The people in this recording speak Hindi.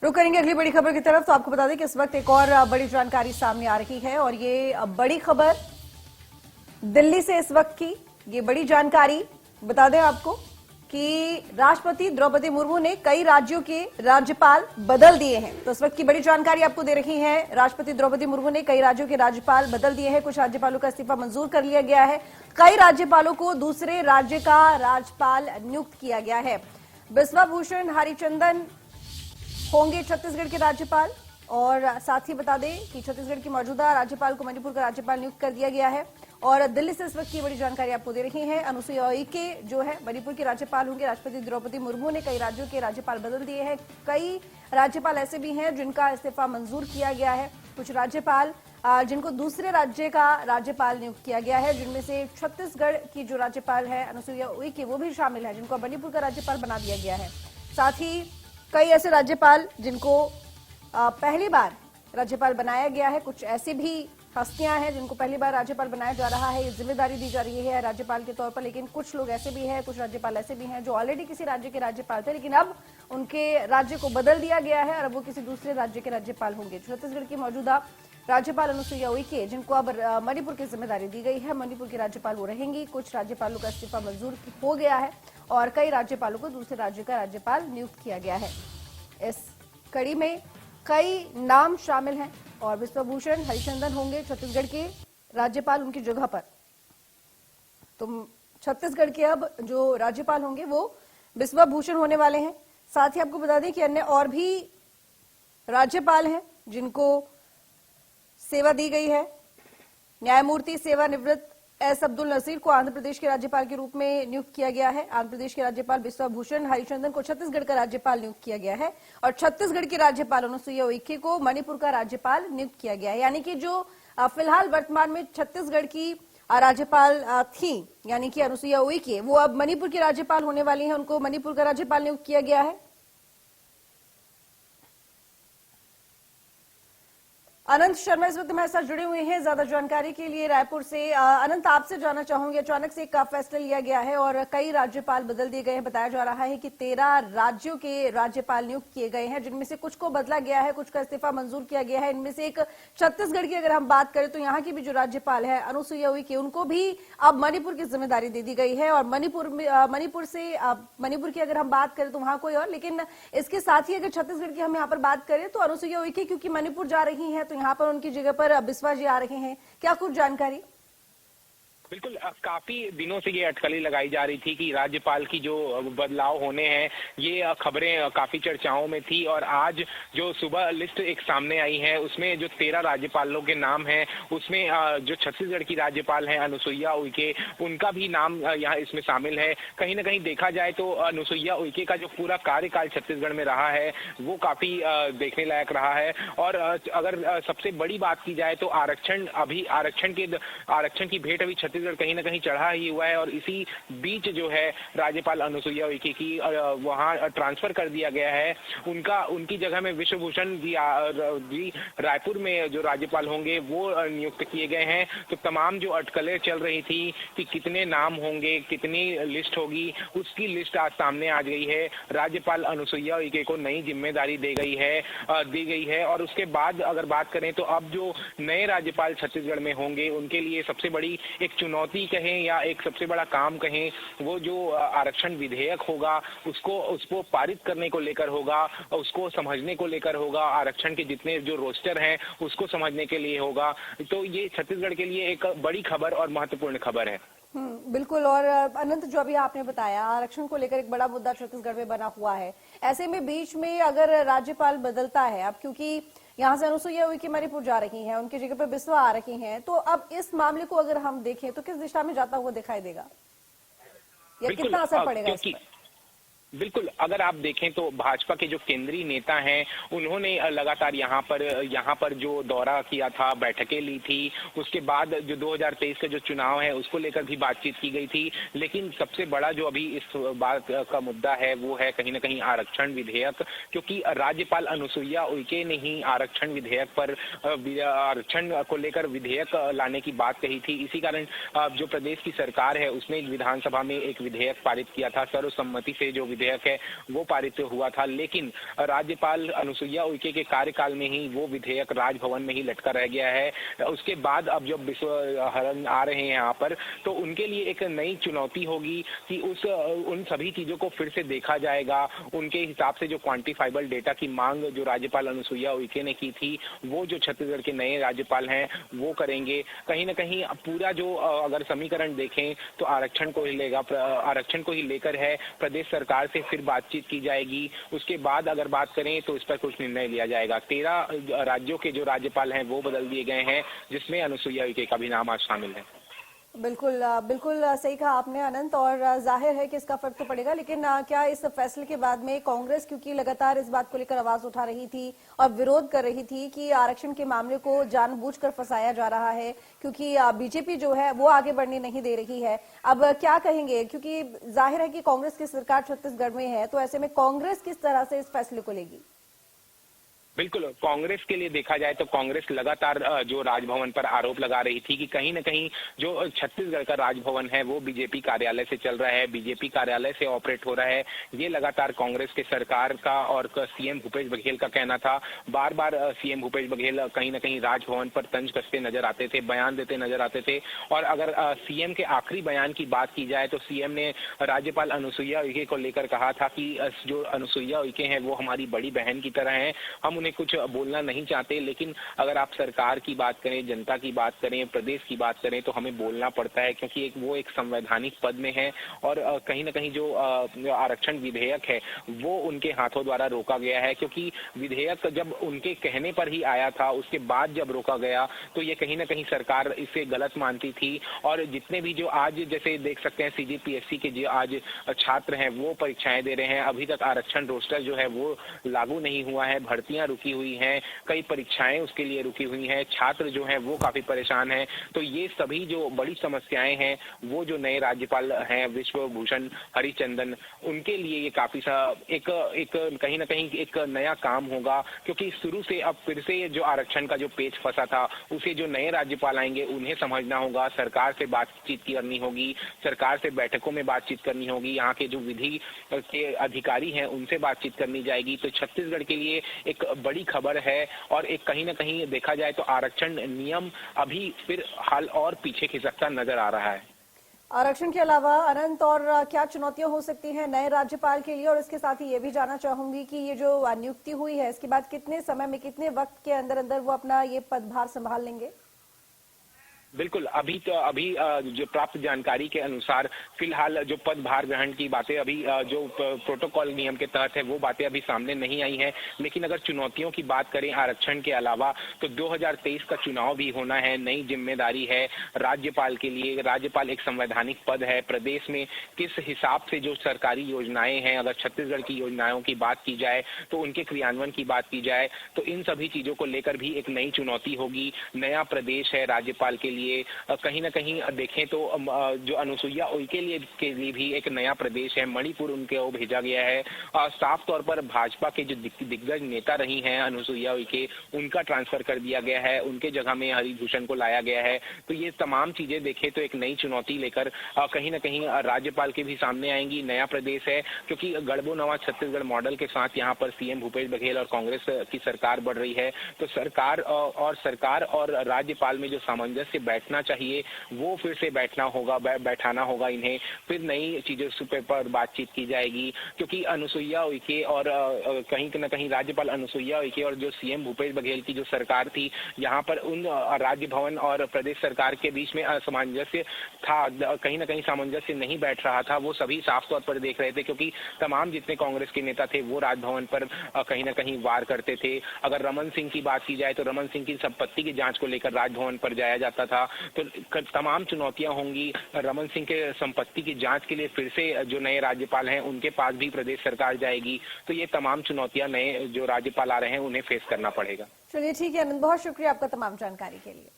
रुक करेंगे अगली बड़ी खबर की तरफ। तो आपको बता दें कि इस वक्त एक और बड़ी जानकारी सामने आ रही है और ये बड़ी खबर दिल्ली से इस वक्त की ये बड़ी जानकारी बता दें आपको कि राष्ट्रपति द्रौपदी मुर्मू ने कई राज्यों के राज्यपाल बदल दिए हैं। तो इस वक्त की बड़ी जानकारी आपको दे रही है, राष्ट्रपति द्रौपदी मुर्मू ने कई राज्यों के राज्यपाल बदल दिए हैं। कुछ राज्यपालों का इस्तीफा मंजूर कर लिया गया है, कई राज्यपालों को दूसरे राज्य का राज्यपाल नियुक्त किया गया है। बिस्वा भूषण हरिचंदन होंगे छत्तीसगढ़ के राज्यपाल और साथ ही बता दें कि छत्तीसगढ़ की मौजूदा राज्यपाल को मणिपुर का राज्यपाल नियुक्त कर दिया गया है। और दिल्ली से इस वक्त की बड़ी जानकारी आपको दे रही है, अनुसुईया उइके जो है मणिपुर के राज्यपाल होंगे। राष्ट्रपति द्रौपदी मुर्मू ने कई राज्यों के राज्यपाल बदल दिए हैं, कई राज्यपाल ऐसे भी हैं जिनका इस्तीफा मंजूर किया गया है। कुछ राज्यपाल जिनको दूसरे राज्य का राज्यपाल नियुक्त किया गया है, जिनमें से छत्तीसगढ़ की जो राज्यपाल है अनुसुईया उइके वो भी शामिल है, जिनको मणिपुर का राज्यपाल बना दिया गया है। साथ ही कई ऐसे राज्यपाल जिनको पहली बार राज्यपाल बनाया गया है, कुछ ऐसी भी हस्तियां हैं जिनको पहली बार राज्यपाल बनाया जा रहा है, ये जिम्मेदारी दी जा रही है राज्यपाल के तौर पर। लेकिन कुछ लोग ऐसे भी हैं, कुछ राज्यपाल ऐसे भी हैं जो ऑलरेडी किसी राज्य के राज्यपाल थे, लेकिन अब उनके राज्य को बदल दिया गया है और अब वो किसी दूसरे राज्य के राज्यपाल होंगे। छत्तीसगढ़ की मौजूदा राज्यपाल अनुसुईया उइके, जिनको अब मणिपुर की जिम्मेदारी दी गई है, मणिपुर की राज्यपाल वो रहेंगी। कुछ राज्यपालों का इस्तीफा मंजूर हो गया है और कई राज्यपालों को दूसरे राज्य का राज्यपाल नियुक्त किया गया है। इस कड़ी में कई नाम शामिल हैं और बिस्वा भूषण हरिचंदन होंगे छत्तीसगढ़ के राज्यपाल उनकी जगह पर। तो छत्तीसगढ़ के अब जो राज्यपाल होंगे वो बिस्वा भूषण होने वाले हैं। साथ ही आपको बता दें कि अन्य और भी राज्यपाल हैं जिनको सेवा दी गई है। न्यायमूर्ति सेवानिवृत्त एस अब्दुल नजीर को आंध्र प्रदेश के राज्यपाल के रूप में नियुक्त किया गया है। आंध्र प्रदेश के राज्यपाल बिस्वा भूषण हरिचंदन को छत्तीसगढ़ का राज्यपाल नियुक्त किया गया है और छत्तीसगढ़ की राज्यपाल अनुसुईया उइके को मणिपुर का राज्यपाल नियुक्त किया गया है। यानी कि जो फिलहाल वर्तमान में छत्तीसगढ़ की राज्यपाल थी यानी कि अनुसुईया उइके, वो अब मणिपुर की राज्यपाल होने वाली है, उनको मणिपुर का राज्यपाल नियुक्त किया गया है। अनंत शर्मा इस वक्त हमारे साथ जुड़े हुए हैं ज्यादा जानकारी के लिए रायपुर से। अनंत, आपसे जानना चाहूंगी, अचानक से एक फैसला लिया गया है और कई राज्यपाल बदल दिए गए हैं। बताया जा रहा है कि 13 राज्यों के राज्यपाल नियुक्त किए गए हैं, जिनमें से कुछ को बदला गया है, कुछ का इस्तीफा मंजूर किया गया है। इनमें से एक छत्तीसगढ़ की अगर हम बात करें तो यहाँ की भी जो राज्यपाल है अनुसुईया उइके, उनको भी अब मणिपुर की जिम्मेदारी दे दी गई है और मणिपुर की अगर हम बात करें तो वहां कोई और, लेकिन इसके साथ ही अगर छत्तीसगढ़ की हम यहाँ पर बात करें तो अनुसुईया उइके क्योंकि मणिपुर जा रही है तो यहाँ पर उनकी जगह पर बिस्वा जी आ रहे हैं। क्या कुछ जानकारी? बिल्कुल, काफी दिनों से ये अटकलें लगाई जा रही थी कि राज्यपाल की जो बदलाव होने हैं, ये खबरें काफी चर्चाओं में थी और आज जो सुबह लिस्ट एक सामने आई है उसमें जो 13 राज्यपालों के नाम हैं, उसमें जो छत्तीसगढ़ की राज्यपाल हैं अनुसुईया उइके, उनका भी नाम यहाँ इसमें शामिल है। कहीं ना कहीं देखा जाए तो अनुसुईया उइके का जो पूरा कार्यकाल छत्तीसगढ़ में रहा है वो काफी देखने लायक रहा है। और अगर सबसे बड़ी बात की जाए तो आरक्षण की भेंट अभी छत्तीसगढ़ कहीं ना कहीं चढ़ा ही हुआ है और इसी बीच जो है राज्यपाल अनुसुईया उइके की वहां ट्रांसफर कर दिया गया है। उनकी जगह में विश्वभूषण जी रायपुर में जो राज्यपाल होंगे वो नियुक्त किए गए हैं। तो तमाम जो अटकलें चल रही थी कि कितने नाम होंगे, कितनी लिस्ट होगी, उसकी लिस्ट आज सामने आ गई है। राज्यपाल अनुसुईया उइके को नई जिम्मेदारी दी गई है और उसके बाद अगर बात करें तो अब जो नए राज्यपाल छत्तीसगढ़ में होंगे उनके लिए सबसे बड़ी एक चुनौती कहें या एक सबसे बड़ा काम कहें, वो जो आरक्षण विधेयक होगा उसको पारित करने को लेकर होगा, उसको समझने को लेकर होगा, आरक्षण के जितने जो रोस्टर हैं उसको समझने के लिए होगा। तो ये छत्तीसगढ़ के लिए एक बड़ी खबर और महत्वपूर्ण खबर है। बिल्कुल। और अनंत, जो अभी आपने बताया आरक्षण को लेकर एक बड़ा मुद्दा छत्तीसगढ़ में बना हुआ है, ऐसे में बीच में अगर राज्यपाल बदलता है, अब क्योंकि यहाँ से अनुसुईया उइके मणिपुर जा रही हैं, उनकी जगह पर बिस्वा आ रही हैं, तो अब इस मामले को अगर हम देखें तो किस दिशा में जाता हुआ दिखाई देगा या कितना असर पड़ेगा इस पर? बिल्कुल, अगर आप देखें तो भाजपा के जो केंद्रीय नेता हैं उन्होंने लगातार यहाँ पर जो दौरा किया था, बैठकें ली थी, उसके बाद जो 2023 का जो चुनाव है उसको लेकर भी बातचीत की गई थी। लेकिन सबसे बड़ा जो अभी इस बात का मुद्दा है वो है कहीं ना कहीं आरक्षण विधेयक, क्योंकि राज्यपाल अनुसुईया उइके ने ही आरक्षण को लेकर विधेयक लाने की बात कही थी। इसी कारण जो प्रदेश की सरकार है उसने विधानसभा में एक विधेयक पारित किया था सर्वसम्मति से, जो विधेयक है वो पारित हुआ था, लेकिन राज्यपाल अनुसुईया उइके के कार्यकाल में ही वो विधेयक राजभवन में ही लटका रह गया है। उसके बाद अब जब विश्व हरण आ रहे हैं यहाँ पर, तो उनके लिए एक नई चुनौती होगी कि उन सभी चीजों को फिर से देखा जाएगा। उनके हिसाब से जो क्वांटिफाइबल डेटा की मांग जो राज्यपाल अनुसुईया उइके ने की थी, वो जो छत्तीसगढ़ के नए राज्यपाल हैं वो करेंगे। कहीं ना कहीं पूरा जो अगर समीकरण देखें तो आरक्षण को ही लेकर है, प्रदेश सरकार से फिर बातचीत की जाएगी। उसके बाद अगर बात करें तो इस पर कुछ निर्णय लिया जाएगा। 13 राज्यों के जो राज्यपाल हैं वो बदल दिए गए हैं, जिसमें अनुसुईया उइके का भी नाम आज शामिल है। बिल्कुल बिल्कुल सही कहा आपने अनंत, और जाहिर है कि इसका फर्क तो पड़ेगा, लेकिन क्या इस फैसले के बाद में कांग्रेस, क्योंकि लगातार इस बात को लेकर आवाज उठा रही थी और विरोध कर रही थी कि आरक्षण के मामले को जानबूझकर फंसाया जा रहा है, क्योंकि बीजेपी जो है वो आगे बढ़ने नहीं दे रही है, अब क्या कहेंगे? क्योंकि जाहिर है कि कांग्रेस की सरकार छत्तीसगढ़ में है, तो ऐसे में कांग्रेस किस तरह से इस फैसले को लेगी? बिल्कुल, कांग्रेस के लिए देखा जाए तो कांग्रेस लगातार जो राजभवन पर आरोप लगा रही थी कि कहीं न कहीं जो छत्तीसगढ़ का राजभवन है वो बीजेपी कार्यालय से चल रहा है, बीजेपी कार्यालय से ऑपरेट हो रहा है। ये लगातार कांग्रेस के सरकार का और सीएम भूपेश बघेल का कहना था। बार बार सीएम भूपेश बघेल कहीं न कहीं राजभवन पर तंज कसते नजर आते थे, बयान देते नजर आते थे। और अगर सीएम के आखिरी बयान की बात की जाए तो सीएम ने राज्यपाल अनुसुईया उइके को लेकर कहा था कि जो अनुसुईया उइके हैं वो हमारी बड़ी बहन की तरह हैं, हम उन्हें कुछ बोलना नहीं चाहते, लेकिन अगर आप सरकार की बात करें, जनता की बात करें, प्रदेश की बात करें तो हमें बोलना पड़ता है, क्योंकि वो एक संवैधानिक पद में है। और कहीं ना कहीं जो आरक्षण विधेयक है वो उनके हाथों द्वारा रोका गया है, क्योंकि विधेयक जब उनके कहने पर ही आया था, उसके बाद जब रोका गया तो ये कहीं ना कहीं सरकार इसे गलत मानती थी। और जितने भी जो आज जैसे देख सकते हैं सीजीपीएससी के जो आज छात्र हैं वो परीक्षाएं दे रहे हैं, अभी तक आरक्षण रोस्टर जो है वो लागू नहीं हुआ है, भर्तियां रुकी हुई हैं, कई परीक्षाएं उसके लिए रुकी हुई हैं, छात्र जो हैं वो काफी परेशान हैं। तो ये सभी जो बड़ी समस्याएं हैं वो जो नए राज्यपाल हैं विश्व भूषण हरिचंदन, उनके लिए ये काफी एक कहीं ना कहीं एक नया काम होगा, क्योंकि शुरू से अब फिर से जो आरक्षण का जो पेच फंसा था उसे जो नए राज्यपाल आएंगे उन्हें समझना होगा, सरकार से बातचीत करनी होगी, सरकार से बैठकों में बातचीत करनी होगी, यहाँ के जो विधि के अधिकारी हैं उनसे बातचीत करनी जाएगी। तो छत्तीसगढ़ के लिए एक बड़ी खबर है, और एक कहीं ना कहीं देखा जाए तो आरक्षण नियम अभी फिर हाल और पीछे खिसकता नजर आ रहा है। आरक्षण के अलावा अनंत और क्या चुनौतियां हो सकती हैं नए राज्यपाल के लिए? और इसके साथ ही ये भी जानना चाहूंगी कि ये जो नियुक्ति हुई है इसके बाद कितने समय में, कितने वक्त के अंदर अंदर वो अपना ये पदभार संभाल लेंगे? बिल्कुल, अभी जो प्राप्त जानकारी के अनुसार फिलहाल जो पदभार ग्रहण की बातें अभी जो प्रोटोकॉल नियम के तहत है वो बातें अभी सामने नहीं आई हैं। लेकिन अगर चुनौतियों की बात करें आरक्षण के अलावा तो 2023 का चुनाव भी होना है, नई जिम्मेदारी है राज्यपाल के लिए। राज्यपाल एक संवैधानिक पद है, प्रदेश में किस हिसाब से जो सरकारी योजनाएं हैं, अगर छत्तीसगढ़ की योजनाओं की बात की जाए तो उनके क्रियान्वयन की बात की जाए तो इन सभी चीजों को लेकर भी एक नई चुनौती होगी। नया प्रदेश है राज्यपाल के लिए, कहीं ना कहीं देखें तो जो अनुसुईया उइके के लिए भी एक नया प्रदेश है, मणिपुर उनके वो भेजा गया है। साफ तौर पर भाजपा के जो दिग्गज नेता रही हैं अनुसुईया उइके, उनका ट्रांसफर कर दिया गया है, उनके जगह में हरिभूषण को लाया गया है। तो ये तमाम चीजें देखें तो एक नई चुनौती लेकर कहीं ना कहीं राज्यपाल के भी सामने आएंगी। नया प्रदेश है, क्योंकि गढ़बो नवा छत्तीसगढ़ मॉडल के साथ यहाँ पर सीएम भूपेश बघेल और कांग्रेस की सरकार बढ़ रही है। तो सरकार और राज्यपाल में जो सामंजस्य बैठना चाहिए वो फिर से बैठाना होगा इन्हें, फिर नई चीजों पर बातचीत की जाएगी। क्योंकि अनुसुईया उइके और कहीं न कहीं राज्यपाल अनुसुईया उइके और जो सीएम भूपेश बघेल की जो सरकार थी, यहाँ पर उन राज्य भवन और प्रदेश सरकार के बीच में असमंजस्य था, कहीं ना कहीं सामंजस्य नहीं बैठ रहा था, वो सभी साफ तौर पर देख रहे थे। क्योंकि तमाम जितने कांग्रेस के नेता थे वो राजभवन पर कहीं ना कहीं वार करते थे। अगर रमन सिंह की बात की जाए तो रमन सिंह की संपत्ति की जांच को लेकर राजभवन पर जाया जाता था। तो तमाम चुनौतियां होंगी। रमन सिंह के संपत्ति की जांच के लिए फिर से जो नए राज्यपाल हैं उनके पास भी प्रदेश सरकार जाएगी। तो ये तमाम चुनौतियां नए जो राज्यपाल आ रहे हैं उन्हें फेस करना पड़ेगा। चलिए ठीक है आनंद, बहुत शुक्रिया आपका तमाम जानकारी के लिए।